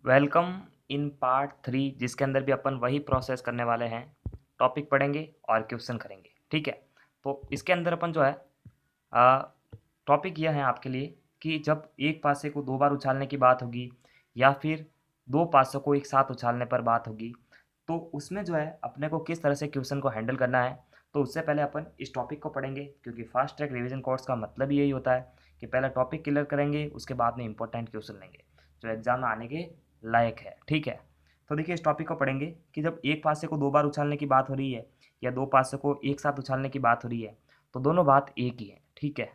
Welcome in part 3 जिसके अंदर भी अपन वही प्रोसेस करने वाले हैं। टॉपिक पढ़ेंगे और क्वेश्चन करेंगे, ठीक है। तो इसके अंदर अपन जो है टॉपिक यह है आपके लिए कि जब एक पासे को दो बार उछालने की बात होगी या फिर दो पासों को एक साथ उछालने पर बात होगी, तो उसमें जो है अपने को किस तरह से क्वेश्चन को हैंडल करना है। तो उससे पहले अपन इस टॉपिक को पढ़ेंगे, क्योंकि फास्ट ट्रैक रिवीजन कोर्स का मतलब ही यही होता है कि पहले टॉपिक क्लियर करेंगे, उसके बाद में इंपॉर्टेंट क्वेश्चन लेंगे जो एग्जाम में आने के लायक है, ठीक है। तो देखिए इस टॉपिक को पढ़ेंगे कि जब एक पासे को दो बार उछालने की बात हो रही है या दो पासे को एक साथ उछालने की बात हो रही है, तो दोनों बात एक ही है, ठीक है।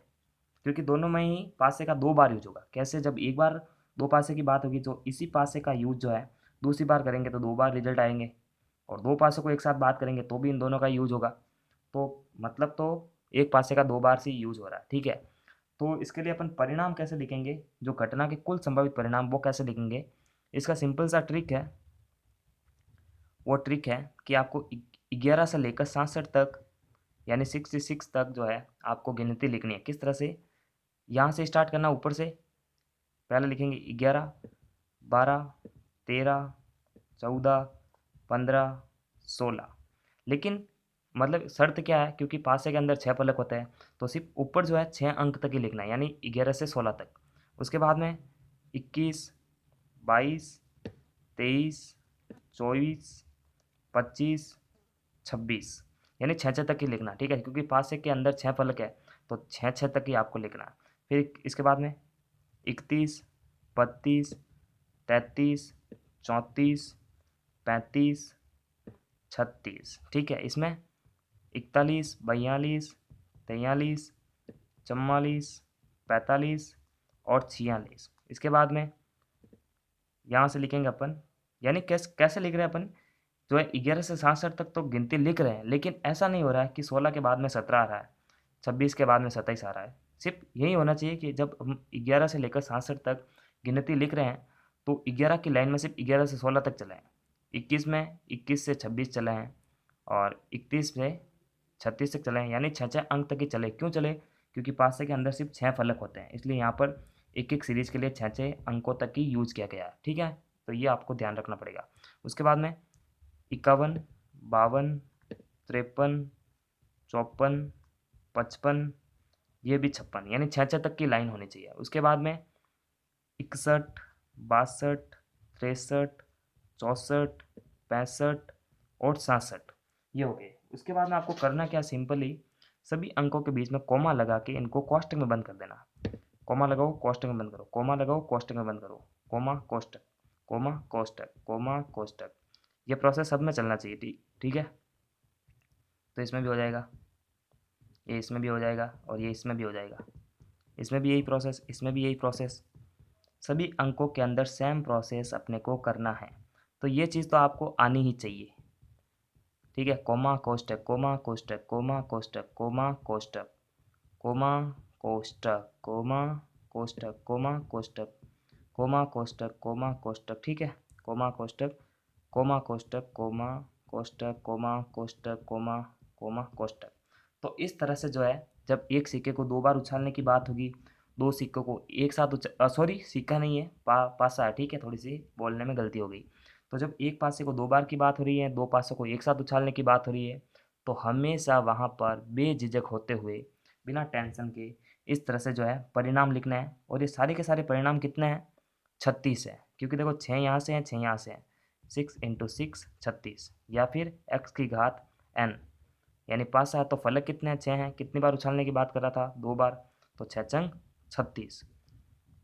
क्योंकि दोनों में ही पासे का दो बार यूज होगा। कैसे? जब एक बार दो पासे की बात होगी तो इसी पासे का यूज जो है दूसरी बार करेंगे तो दो बार रिजल्ट आएंगे, और दो पासों को एक साथ बात करेंगे तो भी इन दोनों का यूज होगा। तो मतलब तो एक पासे का दो बार से यूज हो रहा है, ठीक है। तो इसके लिए अपन परिणाम कैसे लिखेंगे, जो घटना के कुल संभावित परिणाम वो कैसे लिखेंगे, इसका सिंपल सा ट्रिक है। वो ट्रिक है कि आपको 11 से लेकर 67 तक, यानी 66 तक जो है आपको गिनती लिखनी है। किस तरह से? यहाँ से स्टार्ट करना, ऊपर से पहले लिखेंगे 11, 12, 13, 14, 15, 16। लेकिन मतलब शर्त क्या है, क्योंकि पासे के अंदर 6 फलक होते हैं तो सिर्फ ऊपर जो है 6 अंक तक ही लिखना है, यानी 11 से 16 तक। उसके बाद में 21, 22, 23, 24, 25, 26, यानी छः छः तक ही लिखना, ठीक है। क्योंकि पासे के अंदर 6 फलक है तो छः छः तक ही आपको लिखना है। फिर इसके बाद में 31, 32, 33, 34, 35, 36, ठीक है। इसमें 41, 42, 43, 44, 45 और 46। इसके बाद में यहाँ से लिखेंगे अपन, यानी कैसे कैसे लिख रहे हैं अपन, जो है 11 से 67 तक तो गिनती लिख रहे हैं, लेकिन ऐसा नहीं हो रहा है कि 16 के बाद में 17 आ रहा है, 26 के बाद में 27 आ रहा है। सिर्फ यही होना चाहिए कि जब हम 11 से लेकर 67 तक गिनती लिख रहे हैं तो 11 की लाइन में सिर्फ 11 से 16 तक चले हैं, 21 में 21 से 26 चले हैं, और 31 से 36 तक चले हैं, यानी छः छः अंक तक ही चले। क्यों चले? क्योंकि पासे के अंदर सिर्फ 6 फलक होते हैं, इसलिए यहाँ पर एक एक सीरीज के लिए 6 अंकों तक ही यूज किया गया है, ठीक है। तो ये आपको ध्यान रखना पड़ेगा। उसके बाद में 51, 52, 53, 54, 55, ये भी 56, यानी 6 तक की लाइन होनी चाहिए। उसके बाद में 61, 62, 63, 64, 65 और 67, ये हो गए। उसके बाद में आपको करना क्या, सिंपली सभी अंकों के बीच में कोमा लगा के इनको कोष्टक में बंद कर देना। कोमा लगाओ, कोष्टक में बंद करो, कोमा लगाओ, कोष्टक में बंद करो, कोमा कोष्टक, कोमा कोष्टक, कोमा कोष्टक। ये प्रोसेस सब में चलना चाहिए, ठीक ठीक है। तो इसमें भी हो जाएगा, ये इसमें भी हो जाएगा, और ये इसमें भी हो जाएगा। इसमें भी यही प्रोसेस, इसमें भी यही प्रोसेस। सभी अंकों के अंदर सेम प्रोसेस अपने को करना है। तो ये चीज़ तो आपको आनी ही चाहिए, ठीक है। कोमा कोष्टक, कोमा कोष्टक, कोमा कोष्टक, कोमा कोष्टक, कोमा कोष्टक, कोमा कोष्टक, कोमा कोष्टक, कोमा कोष्टक, कोमा कोष्टक, ठीक है। कोमा कोष्टक, कोमा कोष्टक, कोमा कोष्टक, कोमा कोष्टक, कोमा कोमा कोष्टक। तो इस तरह से जो है जब एक सिक्के को दो बार उछालने की बात होगी, दो सिक्कों को एक साथ सॉरी सिक्का नहीं है, पासा है, ठीक है। थोड़ी सी बोलने में गलती हो गई। तो जब एक पासे को दो बार की बात हो रही है, दो पासों को एक साथ उछालने की बात हो रही है, तो हमेशा वहाँ पर बेझिझक होते हुए, बिना टेंशन के, इस तरह से जो है परिणाम लिखना है। और ये सारे के सारे परिणाम कितने हैं? 36 है। क्योंकि देखो 6 यहाँ से हैं, 6 यहाँ से हैं, 6 इंटू 6 36, या फिर x की घात n, यानी पासा है तो फलक कितने हैं? 6 हैं। कितनी बार उछालने की बात कर रहा था? दो बार, तो 6 चंग 36।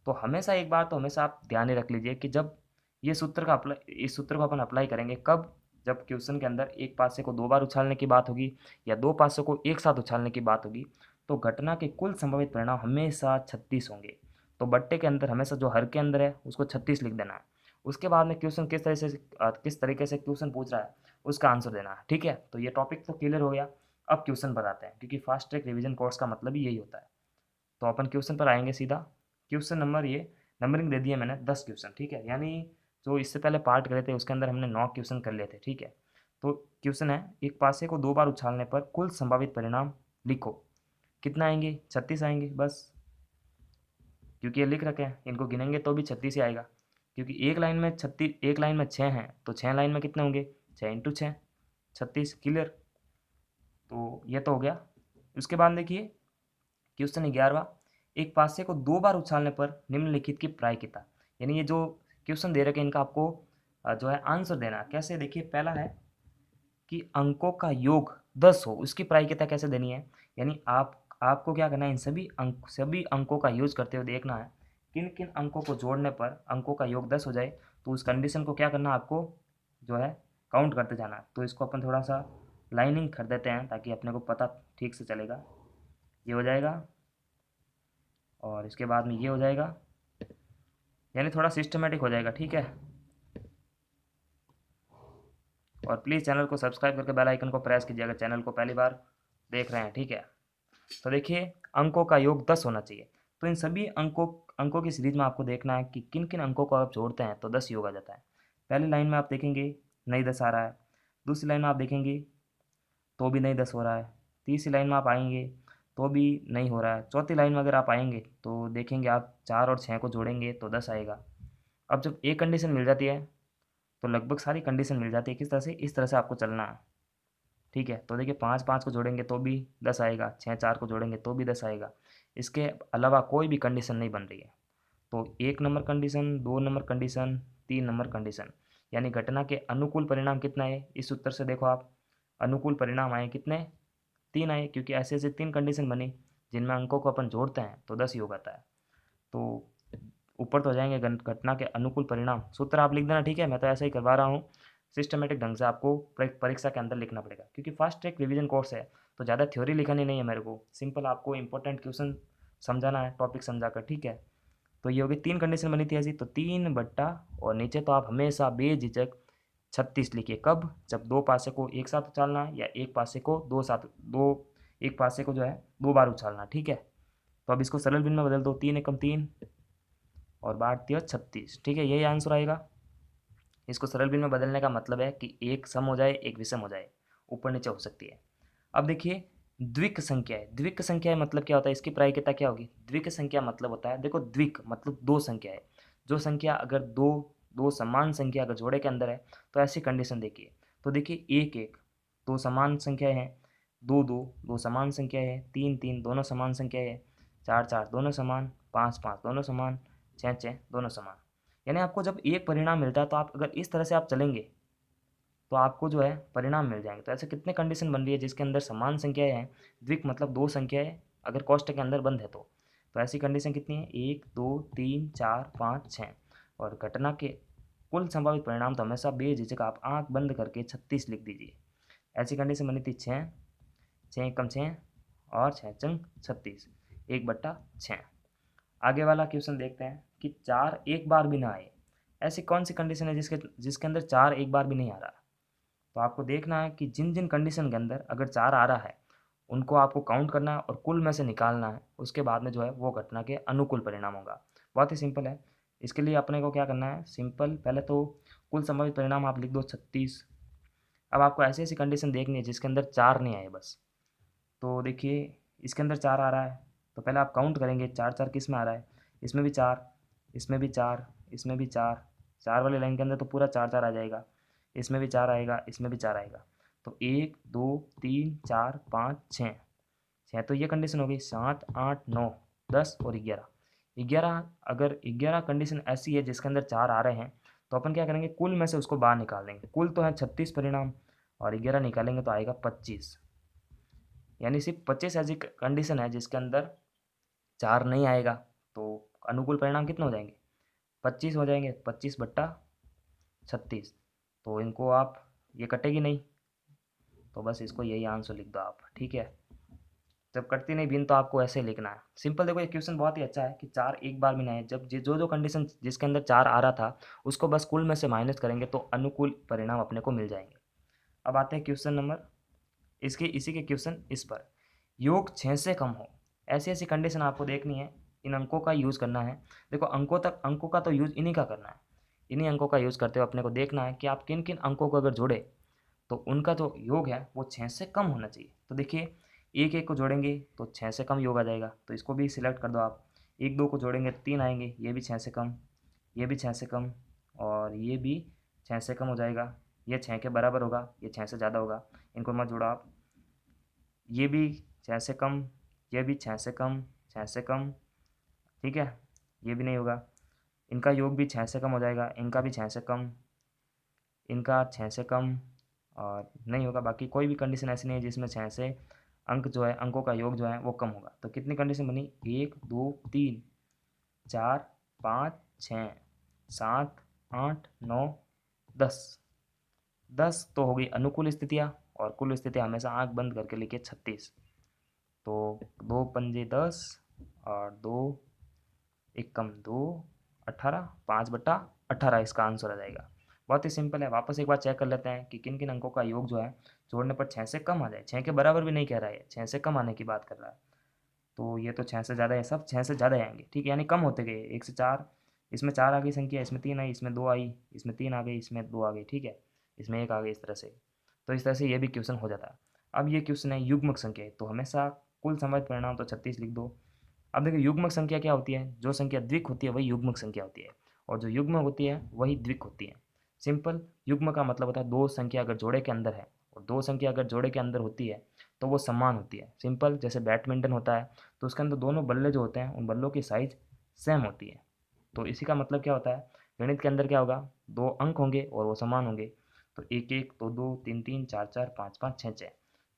तो हमेशा एक बात तो हमेशा आप ध्यान ही रख लीजिए कि जब ये सूत्र का अप्लाई, इस सूत्र को अपन अप्लाई करेंगे कब? जब क्वेश्चन के अंदर एक पासे को दो बार उछालने की बात होगी या दो पासों को एक साथ उछालने की बात होगी, तो घटना के कुल संभावित परिणाम हमेशा 36 होंगे। तो बट्टे के अंदर हमेशा जो हर के अंदर है उसको 36 लिख देना है। उसके बाद में क्वेश्चन किस तरीके से क्वेश्चन पूछ रहा है उसका आंसर देना है, ठीक है। तो ये टॉपिक तो क्लियर हो गया। अब क्वेश्चन बताते हैं, क्योंकि फास्ट ट्रैक रिवीजन कोर्स का मतलब ही यही होता है। तो अपन क्वेश्चन पर आएंगे सीधा। क्वेश्चन नंबर, ये नंबरिंग दे दिया मैंने 10 क्वेश्चन, ठीक है। यानी जो इससे पहले पार्ट करे थे उसके अंदर हमने 9 क्वेश्चन कर लिए थे, ठीक है। तो क्वेश्चन है, एक पासे को दो बार उछालने पर कुल संभावित परिणाम लिखो। कितना आएंगे? 36 आएंगे बस, क्योंकि ये लिख रखे हैं, इनको गिनेंगे तो भी 36 ही आएगा। क्योंकि एक लाइन में 36, एक लाइन में 6 हैं तो 6 लाइन में कितने होंगे, 6 इंटू 6 36। क्लियर, तो ये तो हो गया। उसके बाद देखिए क्वेश्चन 11वां, एक पासे को 2 बार उछालने पर निम्नलिखित की प्रायिकता, यानी ये जो क्वेश्चन दे रखे इनका आपको जो है आंसर देना। कैसे, देखिए पहला है कि अंकों का योग 10 हो, उसकी प्रायिकता कैसे देनी है। यानी आपको क्या करना है, इन सभी अंकों का यूज करते हुए देखना है किन किन अंकों को जोड़ने पर अंकों का योग 10 हो जाए। तो उस कंडीशन को क्या करना है, आपको जो है काउंट करते जाना है। तो इसको अपन थोड़ा सा लाइनिंग कर देते हैं ताकि अपने को पता ठीक से चलेगा। ये हो जाएगा और इसके बाद में ये हो जाएगा, यानी थोड़ा सिस्टमेटिक हो जाएगा। ठीक है, और प्लीज़ चैनल को सब्सक्राइब करके बेल आइकन को प्रेस कीजिएगा, चैनल को पहली बार देख रहे हैं। ठीक है, तो देखिए अंकों का योग 10 होना चाहिए। तो इन सभी अंकों की सीरीज में आपको देखना है कि किन किन अंकों को आप जोड़ते हैं तो 10 योग आ जाता है। पहली लाइन में आप देखेंगे नहीं 10 आ रहा है, दूसरी लाइन में आप देखेंगे तो भी नहीं 10 हो रहा है, तीसरी लाइन में आप आएंगे तो भी नहीं हो रहा है, चौथी लाइन में अगर आप आएंगे तो देखेंगे आप 4 और 6 को जोड़ेंगे तो 10 आएगा। अब जब एक कंडीशन मिल जाती है तो लगभग सारी कंडीशन मिल जाती है। किस तरह से, इस तरह से आपको चलना है। ठीक है, तो देखिए 5 5 को जोड़ेंगे तो भी 10 आएगा, 6 4 को जोड़ेंगे तो भी 10 आएगा। इसके अलावा कोई भी कंडीशन नहीं बन रही है। तो 1 number condition, 2 number condition, 3 number condition, यानी घटना के अनुकूल परिणाम कितना है, इस उत्तर से देखो आप अनुकूल परिणाम आए कितने, 3 आए, क्योंकि ऐसे ऐसे 3 कंडीशन बनी जिनमें अंकों को अपन जोड़ते हैं तो 10 योग आता है। तो ऊपर तो हो जाएंगे घटना के अनुकूल परिणाम, सूत्र आप लिख देना। ठीक है, मैं तो ऐसा ही करवा रहा हूँ, सिस्टमेटिक ढंग से आपको परीक्षा के अंदर लिखना पड़ेगा क्योंकि फास्ट ट्रैक रिवीजन कोर्स है। तो ज़्यादा थ्योरी लिखनी नहीं है मेरे को, सिंपल आपको इंपॉर्टेंट क्वेश्चन समझाना है टॉपिक समझाकर। ठीक है, तो ये होगी 3 कंडीशन बनी थी ऐसी, तो 3 बट्टा और नीचे तो आप हमेशा बेझिझक 36 लिखिए। कब, जब 2 पासे को एक साथ उछालना है या एक पासे को दो एक पासे को जो है 2 बार उछालना। ठीक है, तो अब इसको सरल भिन्न में बदल दो, 3 एकम 3 और 8 36। ठीक है, यही आंसर आएगा। इसको सरल भिन्न में बदलने का मतलब है कि एक सम हो जाए एक विषम हो जाए, ऊपर नीचे हो सकती है। अब देखिए द्विक संख्या है, द्विक संख्या है मतलब क्या होता है, इसकी प्रायिकता क्या होगी। द्विक संख्या मतलब होता है, देखो द्विक मतलब 2 संख्या है, जो संख्या अगर दो समान संख्या अगर जोड़े के अंदर है तो ऐसी कंडीशन देखिए। तो देखिए 1 1 दो समान संख्याएं हैं, 2 2 दो समान संख्या है, 3 3 दोनों समान संख्या है, 4 4 दोनों समान, 5 5 दोनों समान, 6 6 दोनों समान। यानी आपको जब एक परिणाम मिलता है तो आप अगर इस तरह से आप चलेंगे तो आपको जो है परिणाम मिल जाएंगे। तो ऐसे कितने कंडीशन बन रही है जिसके अंदर समान संख्याएं हैं, द्विक मतलब 2 संख्याएं अगर कोष्टक के अंदर बंद है तो ऐसी कंडीशन कितनी है, 1 2 3 4 5 6। और घटना के कुल संभावित परिणाम तो हमेशा बेझिझक आप आंख बंद करके 36 लिख दीजिए। ऐसी कंडीशन बनी थी 6 6 एकम 6 और 6 चंग 36, 1/6। आगे वाला क्वेश्चन देखते हैं कि 4 एक बार भी ना आए। ऐसी कौन सी कंडीशन है जिसके अंदर 4 एक बार भी नहीं आ रहा। तो आपको देखना है कि जिन जिन कंडीशन के अंदर अगर 4 आ रहा है उनको आपको काउंट करना है और कुल में से निकालना है। उसके बाद में जो है वो घटना के अनुकूल परिणाम होगा। बहुत ही सिंपल है। इसके लिए अपने को क्या करना है, सिंपल, पहले तो कुल संभावित परिणाम आप लिख दो 36। अब आपको ऐसी ऐसी कंडीशन देखनी है जिसके अंदर 4 नहीं आए बस। तो देखिए इसके अंदर 4 आ रहा है तो पहले आप काउंट करेंगे 4 4 किस में आ रहा है, इसमें भी 4, इसमें भी 4, इसमें भी 4, 4 वाली लाइन के अंदर तो पूरा 4 4 आ जाएगा, इसमें भी 4 आएगा, इसमें भी 4 आएगा। तो 1 2 3 4 5 6, 6 तो ये कंडीशन हो गई, 7 8 9 10 और 11। 11 अगर 11 कंडीशन ऐसी है जिसके अंदर 4 आ रहे हैं तो अपन क्या करेंगे, कुल में से उसको बाहर निकाल देंगे। कुल तो है 36 परिणाम और 11 निकालेंगे तो आएगा 25। यानी सिर्फ 25 ऐसी कंडीशन है जिसके अंदर 4 नहीं आएगा। तो अनुकूल परिणाम कितने हो जाएंगे, 25 हो जाएंगे, 25/36। तो इनको आप, ये कटेगी नहीं तो बस इसको यही आंसर लिख दो आप। ठीक है, जब कटती नहीं भिन्न तो आपको ऐसे लिखना है। सिंपल, देखो ये क्वेश्चन बहुत ही अच्छा है कि 4 एक बार भी नहीं है। जब जो जो कंडीशन जिसके अंदर 4 आ रहा था उसको बस कुल में से माइनस करेंगे तो अनुकूल परिणाम अपने को मिल जाएंगे। अब आते हैं क्वेश्चन नंबर, इसी के क्वेश्चन इस पर, योग 6 से कम हो। ऐसी ऐसी कंडीशन आपको देखनी है, इन अंकों का यूज़ करना है। देखो अंकों का तो यूज़ इन्हीं का करना है। इन्हीं अंकों का यूज़ करते हुए अपने को देखना है कि आप किन किन अंकों को अगर जोड़े तो उनका जो योग है वो 6 से कम होना चाहिए। तो देखिए 1 1 को जोड़ेंगे तो 6 से कम योग आ जाएगा, तो इसको भी सिलेक्ट कर दो आप। 1 2 को जोड़ेंगे तो 3 आएंगे, ये भी 6 से कम, ये भी 6 से कम, और ये भी 6 से कम हो जाएगा, ये 6 के बराबर होगा, ये 6 से ज़्यादा होगा, इनको मत जोड़ो आप। ये भी 6 से कम, ये भी 6 से कम, 6 से कम, ठीक है, ये भी नहीं होगा। इनका योग भी 6 से कम हो जाएगा, इनका भी 6 से कम, इनका 6 से कम, और नहीं होगा। बाकी कोई भी कंडीशन ऐसी नहीं है जिसमें 6 से अंक जो है, अंकों का योग जो है वो कम होगा। तो कितनी कंडीशन बनी, 1 2 3 4 5 6 7 8 9 10। 10 तो हो गई अनुकूल स्थितियाँ, और कुल स्थितियाँ हमेशा आँख बंद करके लिखिए 36। तो 2 पंजे 10 और 2 एक कम 2 18, 5/18 इसका आंसर आ जाएगा। बहुत ही सिंपल है। वापस एक बार चेक कर लेते हैं कि किन किन अंकों का योग जो है जोड़ने पर 6 से कम आ जाए। 6 के बराबर भी नहीं कह रहा है, 6 से कम आने की बात कर रहा है। तो ये तो 6 से ज़्यादा है, सब 6 से ज़्यादा आएंगे, ठीक है, यानी कम होते गए। 1 से 4, इसमें 4 आ गई संख्या, इसमें 3 आई, इसमें 2 आई, इसमें 3 आ गई, इसमें 2 आ गई, ठीक है, इसमें 1 आ गई, इस तरह से। तो इस तरह से ये भी क्वेश्चन हो जाता है। अब ये क्वेश्चन है युग्मक संख्या, तो हमेशा कुल संभावित परिणाम तो 36 लिख दो। अब देखिए युग्मक संख्या क्या होती है, जो संख्या द्विक होती है वही युग्मक संख्या होती है, और जो युग्म होती है वही द्विक होती है। सिंपल। युग्म का मतलब होता है दो संख्या अगर जोड़े के अंदर है, और दो संख्या अगर जोड़े के अंदर होती है तो वो समान होती है। सिंपल, जैसे बैडमिंटन होता है तो उसके अंदर दोनों बल्ले जो होते हैं उन बल्लों की साइज सेम होती है। तो इसी का मतलब क्या होता है, गणित के अंदर क्या होगा, दो अंक होंगे और वो समान होंगे। तो 1 1, 2 2, 3 3, 4 4, 5 5, 6 6,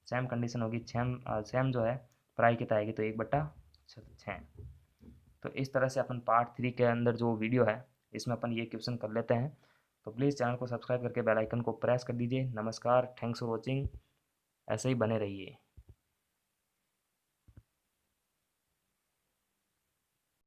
सेम कंडीशन होगी। सेम जो है पराई की आएगी, तो 1/6। तो इस तरह से अपन पार्ट 3 के अंदर जो वीडियो है इसमें अपन ये क्वेश्चन कर लेते हैं। तो प्लीज़ चैनल को सब्सक्राइब करके बेल आइकन को प्रेस कर दीजिए। नमस्कार, थैंक्स फॉर वॉचिंग, ऐसे ही बने रहिए।